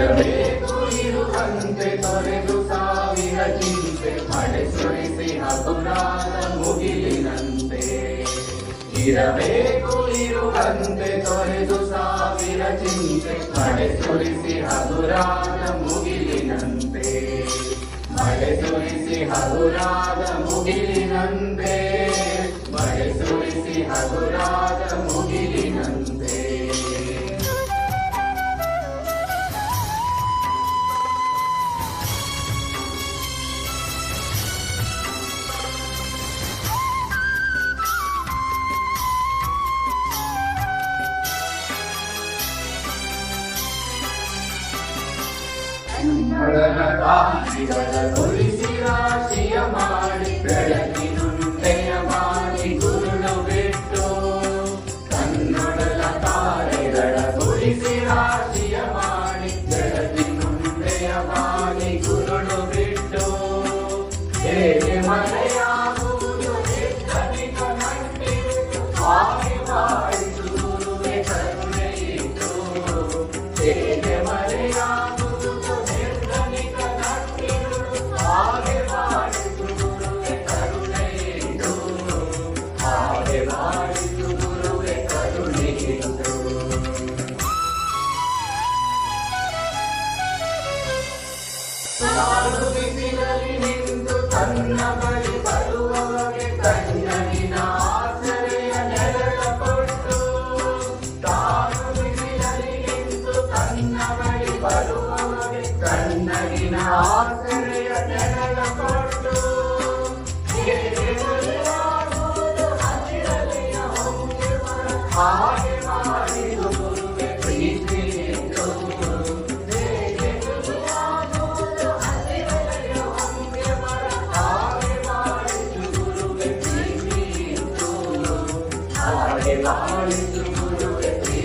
ಇರಬೇಕು ಇರುವಂತೆ ತೊರೆದು ಸಾವಿರ ಚಿಂತೆ ಮಳೆ ಸುರಿಸಿ ಹಗುರಾದ ಮುಗಿಲಿನಂತೆ ಇರಬೇಕು ಇರುವಂತೆ ತೊರೆದು ಸಾವಿರ ಚಿಂತೆ ಮಳೆ ಸುರಿಸಿ ಹಗುರಾದ ಮುಗಿಲಿನಂತೆ ಮಳೆ ಸುರಿಸಿ ಹಗುರಾದ ಮುಗಿಲಿನಂತೆ ಮಳೆ ಸುರಿಸಿ ಹಗುರಾದ ಮುಗಿಲಿನಂತೆ ಉಳಿಸಿ ರಾಶಿಯ ಮಾಡಿ ಬೆಳಕಿನುಂಟೆಯ ಮಾಡಿ ಗುರುಳು ಬಿಟ್ಟು ಕನ್ನಡಲ ತಾರೆಗಳ ಉಳಿಸಿ ರಾಶಿಯ ಮಾಡಿ ಬೆಳಕಿನುಂಟೆಯ ಮಾಡಿ ಗುರುಳು ಬಿಟ್ಟು ಹೇಗೆ ಮರೆಯಾಗುವುದು ಎತ್ತನಿಕ ನಂಟಿರುವುದು ಹಾಗೆ ಮಾಡಿತು ಗುರುವೆ ಕರುಣೆಯಿತು ಹೇಗೆ ಮರೆಯಾಗುವುದು ಬಿಸಿಲಲ್ಲಿ ನಿಂತು ತನ್ನ ಬಳಿ ಬರುವವಗೆ ಕಣ್ಣನಿನ ಆಸರೆಯ ನೆರಳ ಕೊಟ್ಟು ತಾನು ಬಿಸಿಲಲ್ಲಿ ನಿಂತು ತನ್ನ ಬಳಿ ಬರುವವಗೆ ಕಣ್ಣನಿನ ಆಸರೆಯ ನೆರಳ ಕೊಟ್ಟು ಹಾಗೆ ಮಾಡಿದು ಗುರುವೆ ಪ್ರೀತಿಯಿತು ಹಾಗೆ ಮಾಡಿದು ಗುರುವೆ